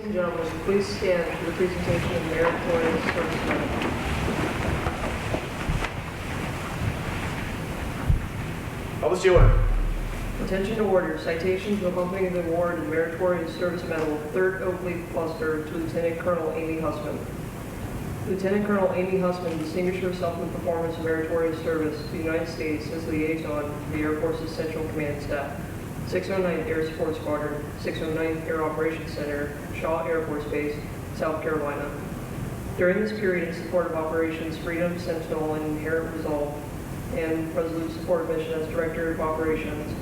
and gentlemen, please stand for the presentation of meritorious service medal. Publish the order. Attention to order. Citation to accompany the award of Meritorious Service Medal, 3rd Oak Leaf Cluster, to Lt Col Amy Husmann. Lt Col Amy Husmann distinguished herself in the performance of meritorious service to the United States as liaison to the Air Force's Central Command Staff, 609th Air Support Squadron, 609th Air Operations Center, Shaw Air Force Base, South Carolina. During this period, in support of Operations Freedom, Sentinel, and Inherent Resolve, and resolute support of mission as Director of Operations,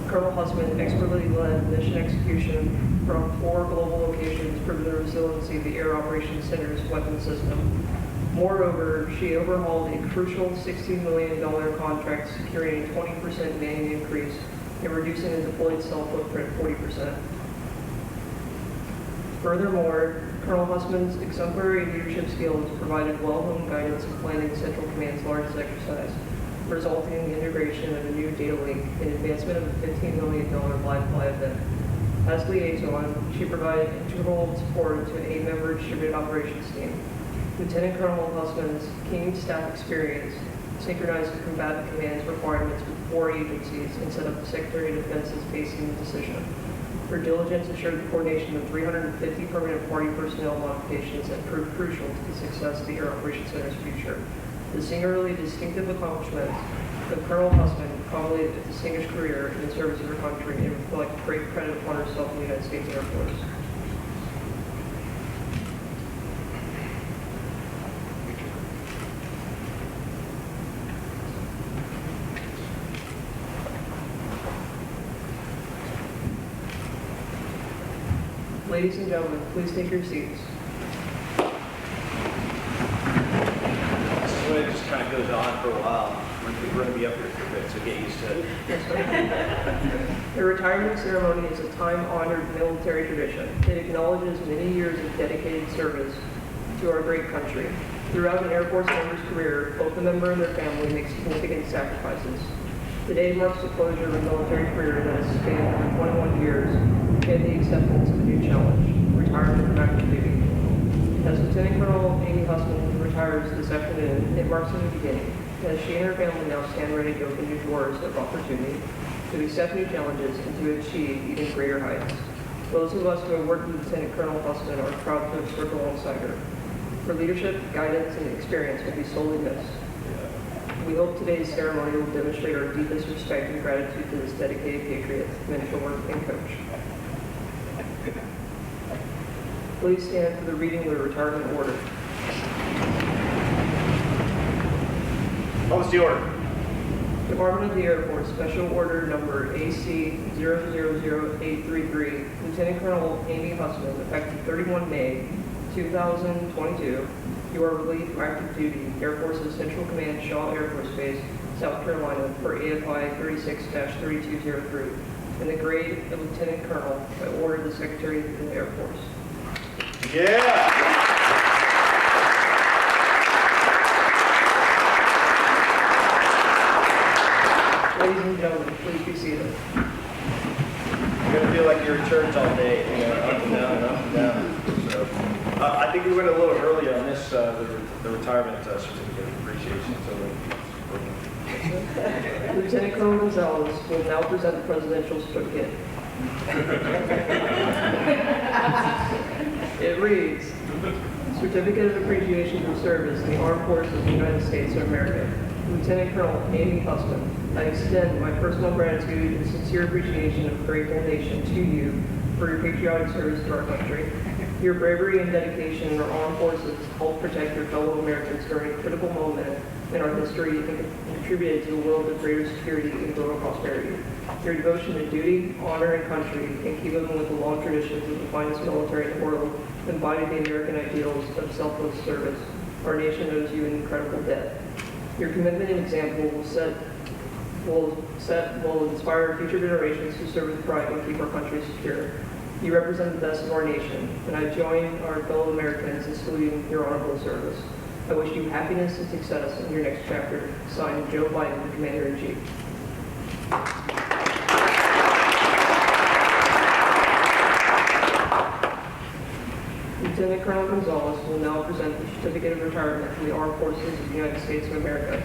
Colonel Husmann expertly led mission execution from 4 global locations, proving the resiliency of the Air Operations Center's weapon system. Moreover, she overhauled a crucial $60 million contract, securing a 20% manning increase and reducing the deployed cell footprint 40%. Furthermore, Colonel Husmann's exemplary leadership skills provided well-honed guidance in planning Central Command's largest exercise, resulting in the integration of a new data link and advancement of a $15 million live fly event. As liaison, she provided integral support to an 8-member distributed operations team. Lt Col Husmann's keen staff experience synchronized the combatant command's requirements with 4 agencies and set up the Secretary of Defense's basing decision. Her diligence assured the coordination of 350 permanent party personnel modifications that proved crucial to the success of the Air Operations Center's future. The singularly distinctive accomplishments of Colonel Husmann culminated a distinguished career in the service of her country and reflect great credit upon herself in the United States Air Force. Ladies and gentlemen, please take your seats. It just kind of goes on for a while. We're going to be up here for a bit, so get used to it. Yes, sir. The retirement ceremony is a time-honored military tradition. It acknowledges many years of dedicated service to our great country. Throughout an Air Force member's career, both the member and their family make significant sacrifices. Today marks the closure of a military career that has spanned over 21 years and the acceptance of a new challenge, retirement from active duty. As Lt Col Amy Husmann retires this afternoon, it marks a new beginning, as she and her family now stand ready to open new doors of opportunity, to accept new challenges, and to achieve even greater heights. Those of us who have worked with Lt Col Husmann are proud to have served alongside her. Her leadership, guidance, and experience will be sorely missed. We hope today's ceremony will demonstrate our deepest respect and gratitude to this dedicated patriot, mentor, and coach. Please stand for the reading of the retirement order. Publish the order. Department of the Air Force, Special Order Number AC000833, Lt Col Amy Husmann, effective 31 May 2022, you are relieved from active duty, Air Force's Central Command, Shaw Air Force Base, South Carolina, for AFI 36-3203, in the grade of Lieutenant Colonel by order of the Secretary of the Air Force. Yeah! Ladies and gentlemen, please be seated. You're going to feel like you're in church all day, you know, up and down and up and down. So, I think we went a little early on this, the retirement certificate of appreciation. So, Lieutenant Colonel Gonzalez will now present the presidential certificate. It reads, Certificate of Appreciation for Service in the Armed Forces of the United States of America. Lt Col Amy Husmann, I extend my personal gratitude and sincere appreciation of grateful nation to you for your patriotic service to our country. Your bravery and dedication in our armed forces helped protect your fellow Americans during a critical moment in our history and contributed to a world of greater security and global prosperity. Your devotion to duty, honor, and country, and keeping with the long traditions of the finest military in the world, embody the American ideals of selfless service. Our nation owes you an incredible debt. Your commitment and example will inspire future generations to serve with pride and keep our country secure. You represent the best of our nation, and I join our fellow Americans in saluting your honorable service. I wish you happiness and success in your next chapter. Signed, Joe Biden, Commander-in-Chief. Lieutenant Colonel Gonzalez will now present the certificate of retirement from the Armed Forces of the United States of America.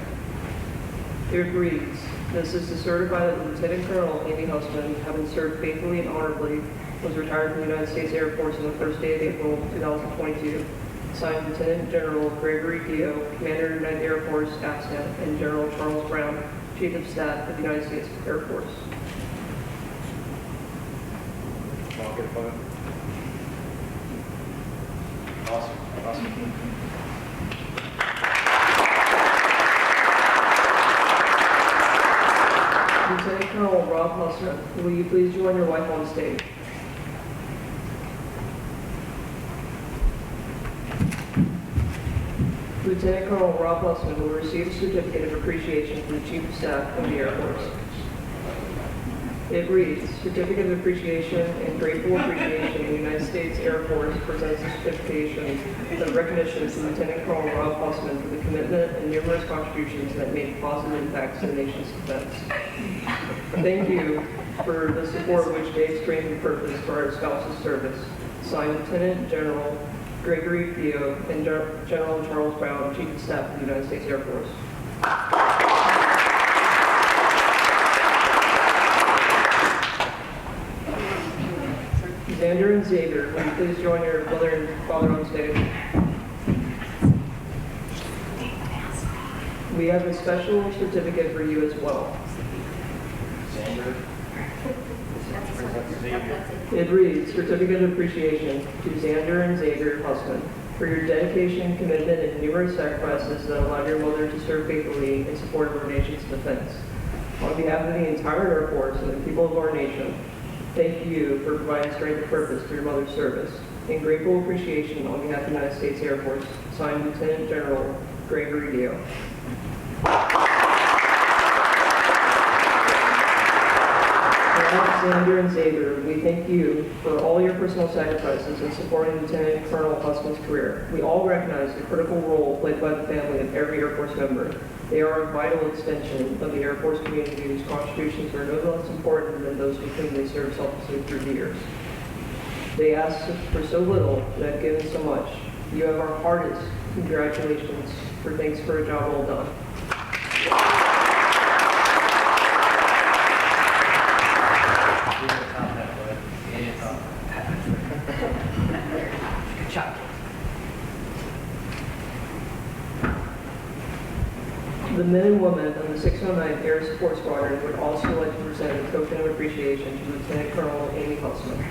It reads, this is to certify that Lieutenant Colonel Amy Husmann, having served faithfully and honorably, was retired from the United States Air Force on the first day of April 2022. Signed Lieutenant General Gregory Dio, Commander United Air Force, AFSCAT, and General Charles Brown, Chief of Staff of the United States Air Force. I'll get a photo. Awesome. Awesome. Lieutenant Colonel Rob Husmann, will you please join your wife on stage? Lieutenant Colonel Rob Husmann will receive a certificate of appreciation from the Chief of Staff of the Air Force. It reads, Certificate of Appreciation and Grateful Appreciation in the United States Air Force presents a certification of recognition to Lieutenant Colonel Rob Husmann for the commitment and numerous contributions that made positive impacts to the nation's defense. Thank you for the support which gave strength and purpose for our spouse's service. Signed, Lieutenant General Gregory Dio and General Charles Brown, Chief of Staff of the United States Air Force. Xander and Xavier, will you please join your mother and father on stage? We have a special certificate for you as well. Xander. It reads, Certificate of Appreciation to Xander and Xavier Husmann for your dedication, commitment, and numerous sacrifices that allowed your mother to serve faithfully in support of our nation's defense. On behalf of the entire Air Force and the people of our nation, thank you for providing strength and purpose for your mother's service. In grateful appreciation on behalf of the United States Air Force, signed Lieutenant General Gregory Dio. Xander and Xavier, we thank you for all your personal sacrifices in supporting Lieutenant Colonel Husmann's career. We all recognize the critical role played by the family of every Air Force member. They are a vital extension of the Air Force community whose contributions are no less important than those with whom they served selflessly through the years. They asked for so little and have given so much. You have our hardest congratulations for thanks for a job well done. The men and women of the 609th Air Support Squadron would also like to present a token of appreciation to Lieutenant Colonel Amy Husmann.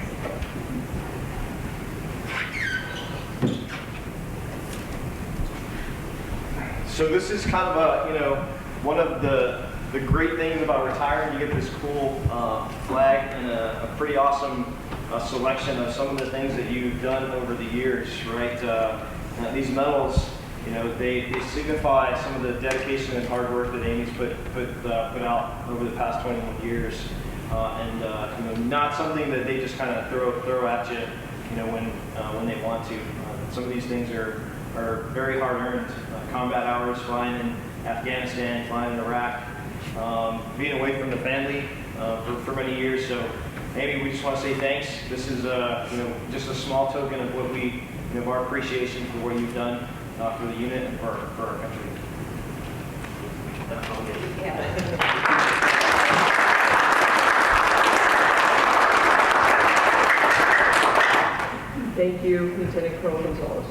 So this is kind of one of the great things about retiring. You get this cool flag and a pretty awesome selection of some of the things that you've done over the years, right? These medals, they signify some of the dedication and hard work that Amy's put out over the past 21 years, and not something that they just kind of throw at you, when they want to. Some of these things are very hard earned. Combat hours, flying in Afghanistan, flying in Iraq, being away from the family for many years. So, Amy, we just want to say thanks. This is just a small token of what of our appreciation for what you've done for the unit and for our country. Thank you, Lieutenant Colonel Gonzalez.